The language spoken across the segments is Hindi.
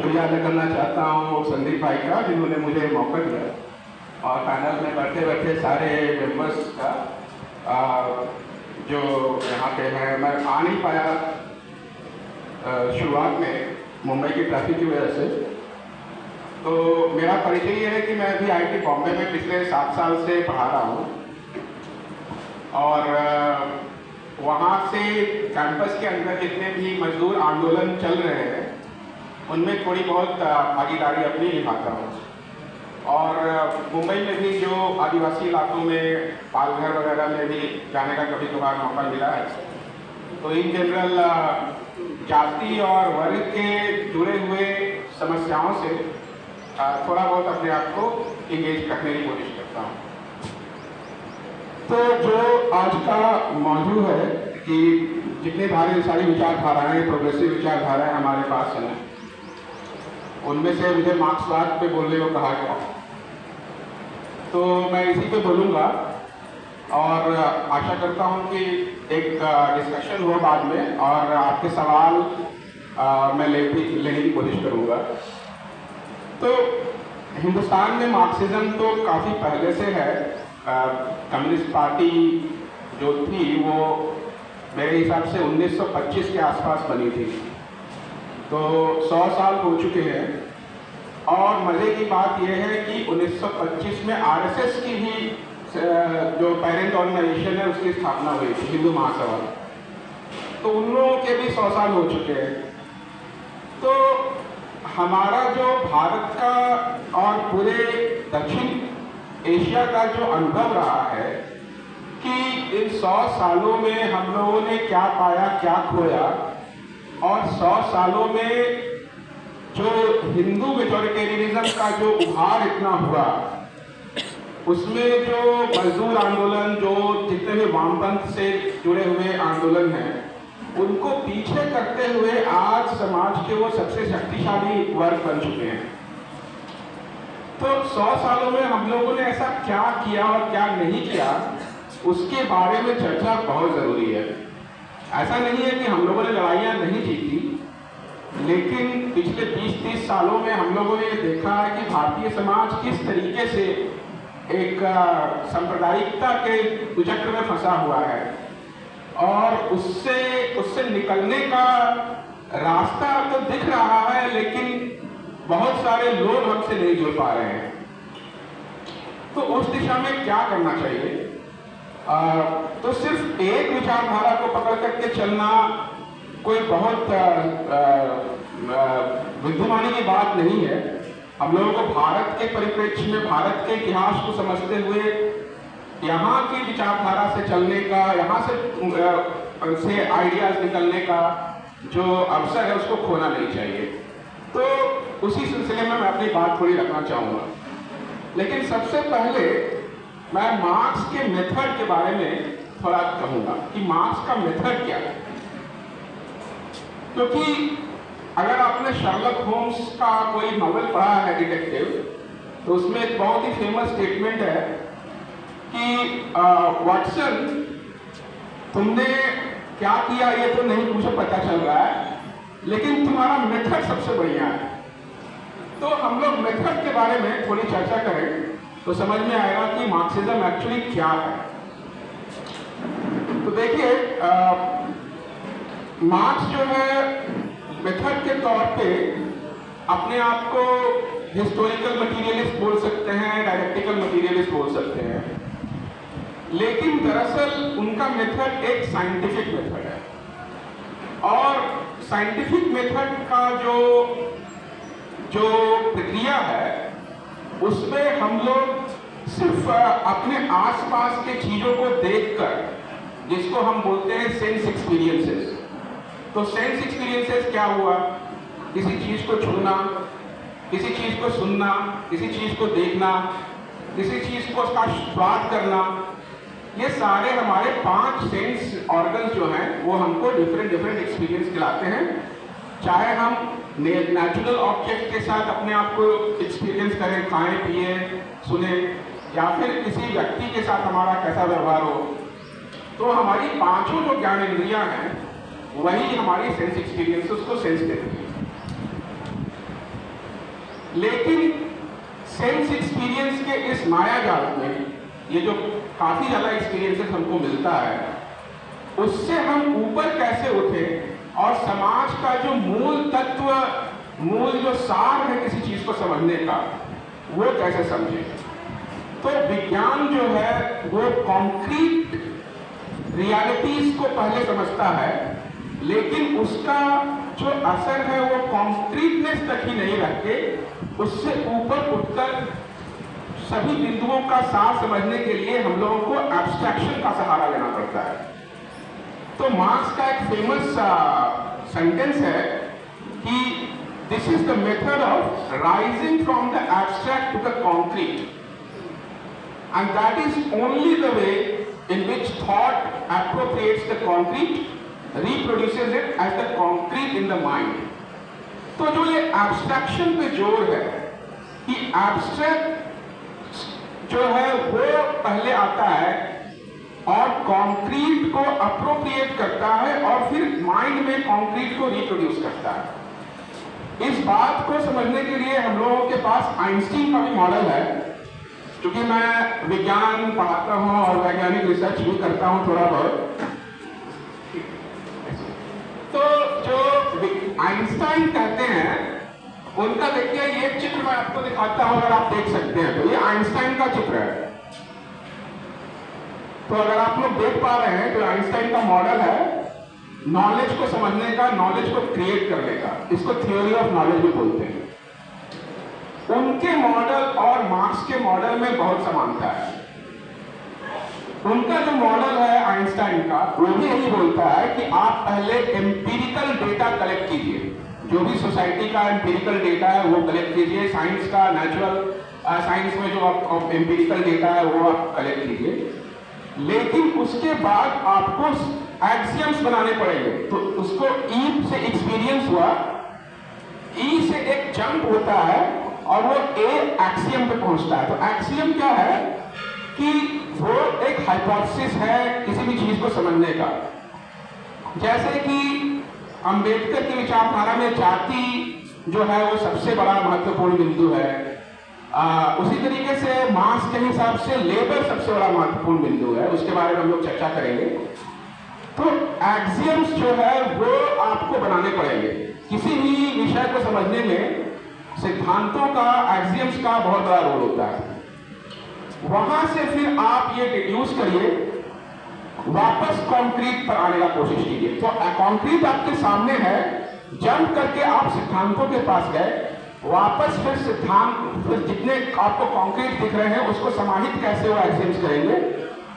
शुक्रिया अदा करना चाहता हूँ संदीप भाई का, जिन्होंने मुझे मौका दिया, और पैनल में बैठे बैठे सारे मेंबर्स का जो यहाँ पे हैं। मैं आ नहीं पाया शुरुआत में मुंबई की ट्रैफिक की वजह से। तो मेरा परिचय ये है कि मैं अभी IIT बॉम्बे में पिछले 7 साल से पढ़ा रहा हूँ, और वहाँ से कैंपस के अंदर जितने भी मजदूर आंदोलन चल रहे हैं उनमें थोड़ी बहुत भागीदारी अपनी निभाता हूँ। और मुंबई में भी जो आदिवासी इलाकों में पालघर वगैरह में भी जाने का कभी कभार मौका मिला है। तो इन जनरल जाति और वर्ग के जुड़े हुए समस्याओं से थोड़ा बहुत अपने आप को इंगेज रखने की कोशिश करता हूँ। तो जो आज का मौजूद है कि जितने सारी विचारधाराएँ, प्रोग्रेसिव विचारधाराएँ हमारे पास हैं, उनमें से मुझे मार्क्सवाद पे बोलने को कहा गया, तो मैं इसी पे बोलूँगा। और आशा करता हूँ कि एक डिस्कशन हो बाद में, और आपके सवाल मैं लेने की कोशिश करूँगा। तो हिंदुस्तान में मार्क्सिज्म तो काफ़ी पहले से है। कम्युनिस्ट पार्टी जो थी वो मेरे हिसाब से 1925 के आसपास बनी थी, तो 100 साल हो चुके हैं। और मज़े की बात यह है कि 1925 में RSS की भी जो पेरेंट ऑर्गेनाइजेशन है उसकी स्थापना हुई थी, हिंदू महासभा। तो उन लोगों के भी 100 साल हो चुके हैं। तो हमारा जो भारत का और पूरे दक्षिण एशिया का जो अनुभव रहा है कि इन 100 सालों में हम लोगों ने क्या पाया, क्या खोया, और 100 सालों में जो हिंदू मेजॉरिटेरियनिज्म का जो उभार इतना हुआ, उसमें जो मजदूर आंदोलन, जो जितने भी वामपंथ से जुड़े हुए आंदोलन हैं, उनको पीछे करते हुए आज समाज के वो सबसे शक्तिशाली वर्ग बन चुके हैं। तो 100 सालों में हम लोगों ने ऐसा क्या किया और क्या नहीं किया, उसके बारे में चर्चा बहुत ज़रूरी है। ऐसा नहीं है कि हम लोगों ने लड़ाइयाँ नहीं जीती, लेकिन पिछले 20-30 सालों में हम लोगों ने ये देखा है कि भारतीय समाज किस तरीके से एक सांप्रदायिकता के कुचक्र में फंसा हुआ है, और उससे निकलने का रास्ता तो दिख रहा है, लेकिन बहुत सारे लोग हमसे नहीं जुड़ पा रहे हैं। तो उस दिशा में क्या करना चाहिए? तो सिर्फ एक विचारधारा को पकड़ करके चलना कोई बहुत बुद्धिमानी की बात नहीं है। हम लोगों को भारत के परिप्रेक्ष्य में, भारत के इतिहास को समझते हुए यहाँ की विचारधारा से चलने का, यहाँ से आइडियाज निकलने का जो अवसर है उसको खोना नहीं चाहिए। तो उसी सिलसिले में मैं अपनी बात थोड़ी रखना चाहूँगा। लेकिन सबसे पहले मैं मार्क्स के मेथड के बारे में थोड़ा कहूँगा कि मार्क्स का मेथड क्या है। क्योंकि अगर आपने शर्लक होम्स का कोई नॉवेल पढ़ा है, डिटेक्टिव, तो उसमें एक बहुत ही फेमस स्टेटमेंट है कि वाटसन, तुमने क्या किया ये तो नहीं मुझे पता चल रहा है, लेकिन तुम्हारा मेथड सबसे बढ़िया है। तो हम लोग मेथड के बारे में थोड़ी चर्चा करें तो समझ में आएगा कि मार्क्सिज्म एक्चुअली क्या है। तो देखिए, मार्क्स जो है मेथड के तौर पे अपने आप को हिस्टोरिकल मटीरियलिस्ट बोल सकते हैं, डायलेक्टिकल मटीरियलिस्ट बोल सकते हैं, लेकिन दरअसल उनका मेथड एक साइंटिफिक मेथड है। और साइंटिफिक मेथड का जो प्रक्रिया है उसमें हम लोग सिर्फ अपने आसपास के चीज़ों को देखकर, जिसको हम बोलते हैं सेंस एक्सपीरियंसेस। तो सेंस एक्सपीरियंसेस क्या हुआ? किसी चीज़ को छूना, किसी चीज़ को सुनना, किसी चीज़ को देखना, किसी चीज़ को उसका स्वाद करना, ये सारे हमारे 5 सेंस ऑर्गन्स जो हैं वो हमको डिफरेंट एक्सपीरियंस दिलाते हैं। चाहे हम नेचुरल ऑब्जेक्ट के साथ अपने आप को एक्सपीरियंस करें, खाएं पिए सुने, या फिर किसी व्यक्ति के साथ हमारा कैसा व्यवहार हो, तो हमारी 5 जो ज्ञान इंद्रियां हैं वही हमारी सेंस एक्सपीरियंसेस को सेंस देती है। लेकिन सेंस एक्सपीरियंस के इस माया जाल में, ये जो काफी ज्यादा एक्सपीरियंसेस हमको मिलता है, उससे हम ऊपर कैसे उठे और समाज का जो मूल तत्व, मूल जो सार है किसी चीज को समझने का, वो कैसे समझे। तो विज्ञान जो है वो कॉन्क्रीट रियलिटीज को पहले समझता है, लेकिन उसका जो असर है वो कॉन्क्रीटनेस तक ही नहीं रख के उससे ऊपर उठकर सभी बिंदुओं का सार समझने के लिए हम लोगों को एब्स्ट्रैक्शन का सहारा लेना पड़ता है। तो मार्क्स का एक फेमस सेंटेंस है कि this is the method of rising from the abstract to the concrete, and that is only the way in which thought appropriates the concrete, reproduces it as the concrete in the mind. तो जो ये abstraction पे जोर है कि abstract जो है वो पहले आता है और concrete को appropriate करता है और फिर mind में concrete को reproduce करता है। इस बात को समझने के लिए हम लोगों के पास आइंस्टीन का भी मॉडल है। क्योंकि मैं विज्ञान पढ़ाता हूँ और वैज्ञानिक रिसर्च भी करता हूँ थोड़ा बहुत, तो जो आइंस्टाइन कहते हैं उनका देखिए ये चित्र मैं आपको दिखाता हूँ, अगर आप देख सकते हैं तो ये आइंस्टाइन का चित्र है। तो अगर आप लोग देख पा रहे हैं तो आइंस्टाइन का मॉडल है नॉलेज को समझने का, नॉलेज को क्रिएट करने का, इसको थ्योरी ऑफ नॉलेज भी बोलते हैं। उनके मॉडल और मार्क्स के मॉडल में बहुत समानता है। उनका जो मॉडल है आइंस्टाइन का, वो भी यही बोलता है कि आप पहले एम्पिरिकल डेटा कलेक्ट कीजिए, जो भी सोसाइटी का एम्पिरिकल डेटा है वो कलेक्ट कीजिए, साइंस का, नेचुरल साइंस में जो आप एम्पिरिकल डेटा है वो आप कलेक्ट कीजिए, लेकिन उसके बाद आपको एक्सियम्स बनाने पड़ेंगे। तो उसको ई से एक्सपीरियंस हुआ, ई से एक जंप होता है और वो ए एक्सियम पे पहुंचता है। तो एक्सियम क्या है कि वो एक हाइपोथेसिस है किसी भी चीज को समझने का। जैसे कि अंबेडकर की विचारधारा में जाति जो है वो सबसे बड़ा महत्वपूर्ण बिंदु है, उसी तरीके से मार्क्स के हिसाब से लेबर सबसे बड़ा महत्वपूर्ण बिंदु है, उसके बारे में हम लोग चर्चा करेंगे। तो एक्सियम्स जो है वो आपको बनाने पड़ेंगे। किसी भी विषय को समझने में सिद्धांतों का, एक्सियम्स का बहुत बड़ा रोल होता है। वहां से फिर आप ये डिड्यूस करिए, वापस कंक्रीट पर आने का कोशिश कीजिए। तो कंक्रीट आपके सामने है, जंप करके आप सिद्धांतों के पास गए, वापस फिर सिद्धांत, फिर जितने आपको कंक्रीट दिख रहे हैं उसको समाहित कैसे वो एक्सियम्स करेंगे,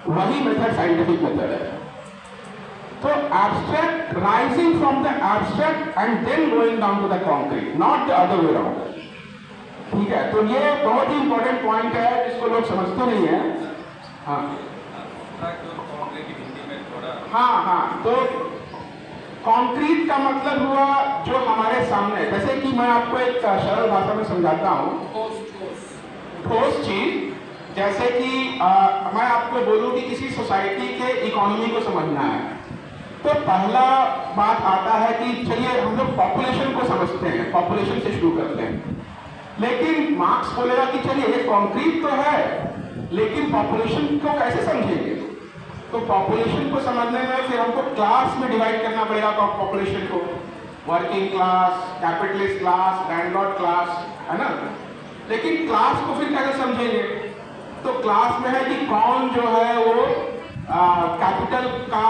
वही मेथड साइंटिफिक मेथड है। तो abstract, rising from the abstract and then going down to the concrete, not the other way around. ठीक है, तो ये बहुत ही इंपॉर्टेंट पॉइंट है जिसको लोग समझते नहीं है। हाँ, तो कॉन्क्रीट का मतलब हुआ जो हमारे सामने, जैसे कि मैं आपको एक सरल भाषा में समझाता हूँ। ठोस चीज, जैसे कि मैं आपको बोलूँ कि किसी सोसाइटी के इकोनॉमी को समझना है, तो पहला बात आता है कि चलिए हम लोग पॉपुलेशन को समझते हैं, पॉपुलेशन से शुरू करते हैं। लेकिन मार्क्स बोलेगा कि चलिए ये कंक्रीट तो है, लेकिन पॉपुलेशन को कैसे समझेंगे। तो पॉपुलेशन को समझने में फिर हमको क्लास में डिवाइड करना पड़ेगा पॉपुलेशन को, working class, capitalist class, landlord class, है ना। लेकिन क्लास को फिर कैसे समझेंगे, तो क्लास में है कि कौन जो है वो कैपिटल का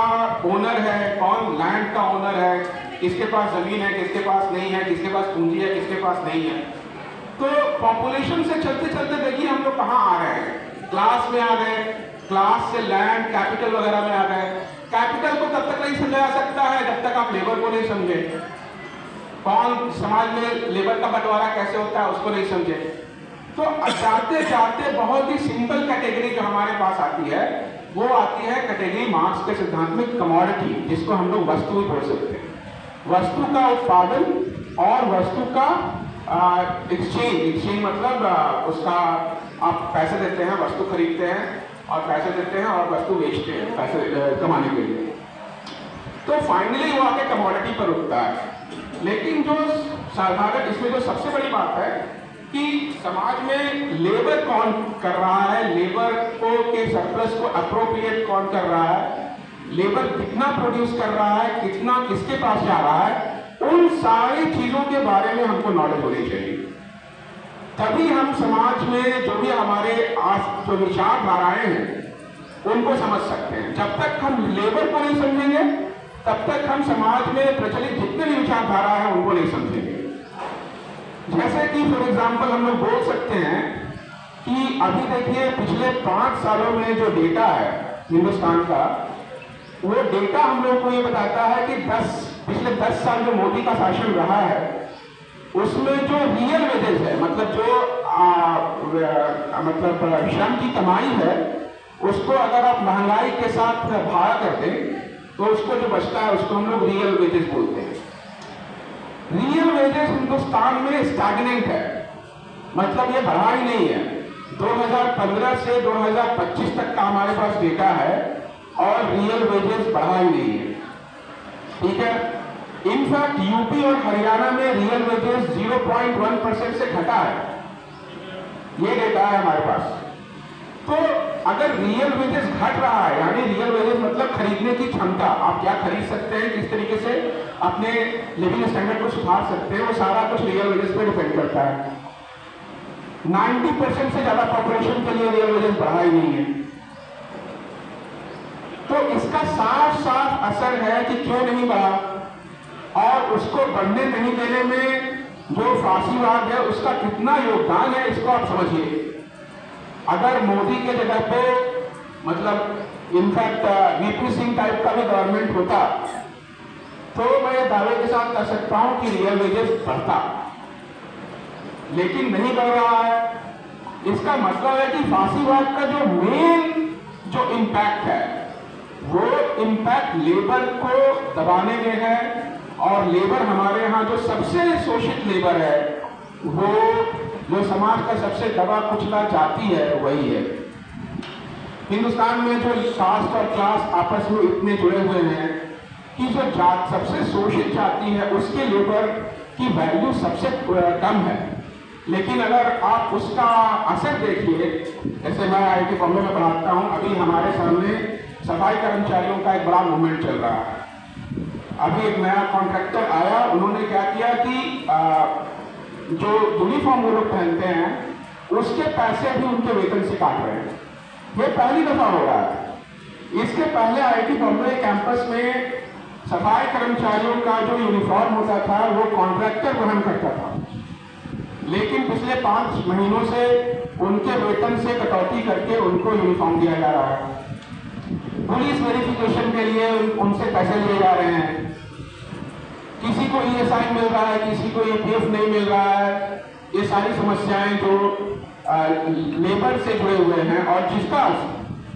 ओनर है, कौन लैंड का ओनर है, किसके पास जमीन है, किसके पास नहीं है, किसके पास पूंजी है, किसके पास नहीं है। तो पॉपुलेशन से चलते चलते देखिए हम लोग कहाँ आ रहे हैं, क्लास में आ गए, क्लास से लैंड, कैपिटल वगैरह में आ गए। कैपिटल को तब तक नहीं समझा जा सकता है जब तक आप लेबर को नहीं समझे, कौन समाज में लेबर का बंटवारा कैसे होता है उसको नहीं समझे। तो जाते जाते बहुत ही सिंपल कैटेगरी जो हमारे पास आती है वो आती है कैटेगरी मार्क्स के सिद्धांत में कमोडिटी, जिसको हम लोग वस्तु भी बोल सकते हैं। वस्तु का उत्पादन और वस्तु का एक्सचेंज मतलब उसका आप पैसे देते हैं, वस्तु खरीदते हैं और पैसे देते हैं और वस्तु बेचते हैं पैसे कमाने के लिए। तो फाइनली वो आके कमोडिटी पर रुकता है। लेकिन जो साधारण इसमें जो सबसे बड़ी बात है कि समाज में लेबर कौन कर रहा है, लेबर को के सरप्लस को अप्रोप्रिएट कौन कर रहा है, लेबर कितना प्रोड्यूस कर रहा है, कितना किसके पास जा रहा है, उन सारी चीजों के बारे में हमको नॉलेज होनी चाहिए। तभी हम समाज में जो भी हमारे जो विचारधाराएं हैं उनको समझ सकते हैं। जब तक हम लेबर को नहीं समझेंगे तब तक हम समाज में प्रचलित जितने भी विचारधारा है उनको नहीं समझेंगे। जैसे कि फॉर एग्जाम्पल हम लोग बोल सकते हैं कि अभी देखिए पिछले 5 सालों में जो डेटा है हिंदुस्तान का, वो डेटा हम लोग को ये बताता है कि पिछले 10 साल जो मोदी का शासन रहा है उसमें जो रियल वेजेस है, मतलब जो मतलब श्रम की कमाई है, उसको अगर आप महंगाई के साथ भाड़ा कर दें तो उसको जो बचता है उसको हम लोग रियल वेजेस बोलते हैं। रियल वेजेस हिंदुस्तान में स्टैग्नेंट है, मतलब ये बढ़ा ही नहीं है। 2015 से 2025 तक का हमारे पास डेटा है और रियल वेजेस बढ़ा ही नहीं है, ठीक है। इनफैक्ट यूपी और हरियाणा में रियल वेजेस 0.1% से घटा है, ये डेटा है हमारे पास। तो अगर रियल वेजेस घट रहा है, यानी रियल वेजेस मतलब खरीदने की क्षमता, आप क्या खरीद सकते हैं, किस तरीके से अपने लिविंग स्टैंडर्ड को सुधार सकते हैं, वो सारा कुछ रियल वेजेस पे डिपेंड करता है। 90% से ज्यादा पॉपुलेशन के लिए रियल वेजेस बढ़ा ही नहीं है। तो इसका साफ साफ असर है कि क्यों नहीं बढ़ा, और उसको बढ़ने नहीं देने में जो फांसीवाद है उसका कितना योगदान है, इसको आप समझिए। अगर मोदी के जगह पे मतलब इनफैक्ट वीपी सिंह टाइप का भी गवर्नमेंट होता तो मैं दावे के साथ कह सकता हूं कि रियल वेजेस बढ़ता, लेकिन नहीं बढ़ रहा है। इसका मतलब है कि फांसीवाद का जो मेन जो इम्पैक्ट है वो इम्पैक्ट लेबर को दबाने में है, और लेबर हमारे यहाँ जो सबसे शोषित लेबर है, वो जो समाज का सबसे दबा कुचला जाति है वही है। हिंदुस्तान में जो कास्ट और क्लास आपस में इतने जुड़े हुए हैं कि जो सबसे शोषित जाति है उसके लेबर की वैल्यू सबसे कम है। लेकिन अगर आप उसका असर देखिए, जैसे मैं IIT बॉम्बे में पढ़ाता हूँ, अभी हमारे सामने सफाई कर्मचारियों का एक बड़ा मूवमेंट चल रहा है। अभी एक नया कॉन्ट्रैक्टर आया, उन्होंने क्या किया कि जो यूनिफॉर्म वो लोग पहनते हैं उसके पैसे भी उनके वेतन से काट रहे हैं। ये पहली दफा हो रहा है। इसके पहले IIT बॉम्बे कैंपस में सफाई कर्मचारियों का जो यूनिफॉर्म होता था वो कॉन्ट्रैक्टर वहन करता था, लेकिन पिछले 5 महीनों से उनके वेतन से कटौती करके उनको यूनिफॉर्म दिया जा रहा है। पुलिस वेरिफिकेशन के लिए उनसे पैसे लिए जा रहे हैं। किसी को ESI मिल रहा है, किसी को EPF नहीं मिल रहा है। ये सारी समस्याएं जो लेबर से जुड़े हुए हैं, और जिसका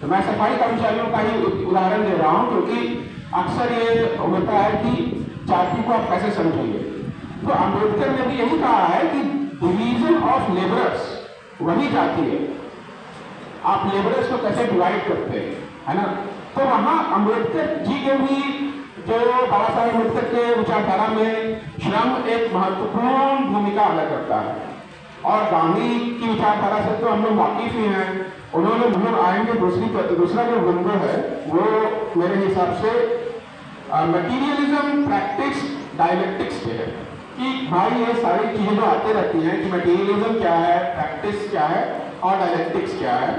तो मैं सफाई कर्मचारियों का ही उदाहरण दे रहा हूं क्योंकि अक्सर ये होता है कि जाति को आप कैसे समझेंगे। तो अंबेडकर ने भी यही कहा है कि डिवीजन ऑफ लेबरर्स वही जाति है, आप लेबरर्स को कैसे डिवाइड करते हैं, है ना। तो वहां अंबेडकर जी के भी जो बाबा साहेब अम्बेडकर के विचारधारा में श्रम एक महत्वपूर्ण भूमिका अदा करता है, और गांधी की विचारधारा से तो हम लोग वाकिफ ही हैं। उन्होंने हम आएंगे दूसरा जो बिंदु है वो मेरे हिसाब से मटीरियलिज्म प्रैक्टिस डायलेक्टिक्स पे है, कि भाई ये सारी चीजें जो आते रहती हैं कि मटीरियलिज्म क्या है, प्रैक्टिस क्या है और डायलेक्टिक्स क्या है,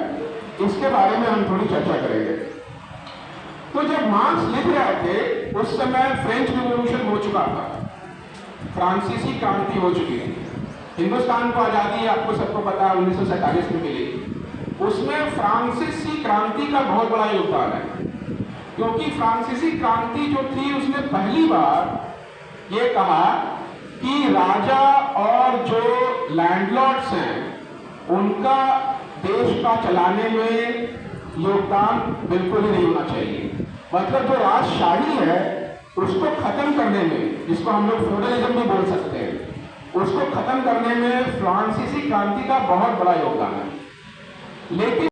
इसके बारे में हम थोड़ी चर्चा करेंगे। तो जब मार्क्स लिख रहे थे उस समय फ्रेंच रिवॉल्यूशन हो चुका था, फ्रांसीसी क्रांति हो चुकी थी। हिंदुस्तान को आजादी आपको सबको पता है 1947 में मिली। उसमें फ्रांसीसी क्रांति का बहुत बड़ा योगदान है, क्योंकि फ्रांसीसी क्रांति जो थी उसने पहली बार ये कहा कि राजा और जो लैंडलॉर्ड्स हैं उनका देश का चलाने में योगदान बिल्कुल ही नहीं होना चाहिए। मतलब जो राजशाही है उसको खत्म करने में, जिसको हम लोग फ्यूडलिज्म भी बोल सकते हैं, उसको खत्म करने में फ्रांसीसी क्रांति का बहुत बड़ा योगदान है। लेकिन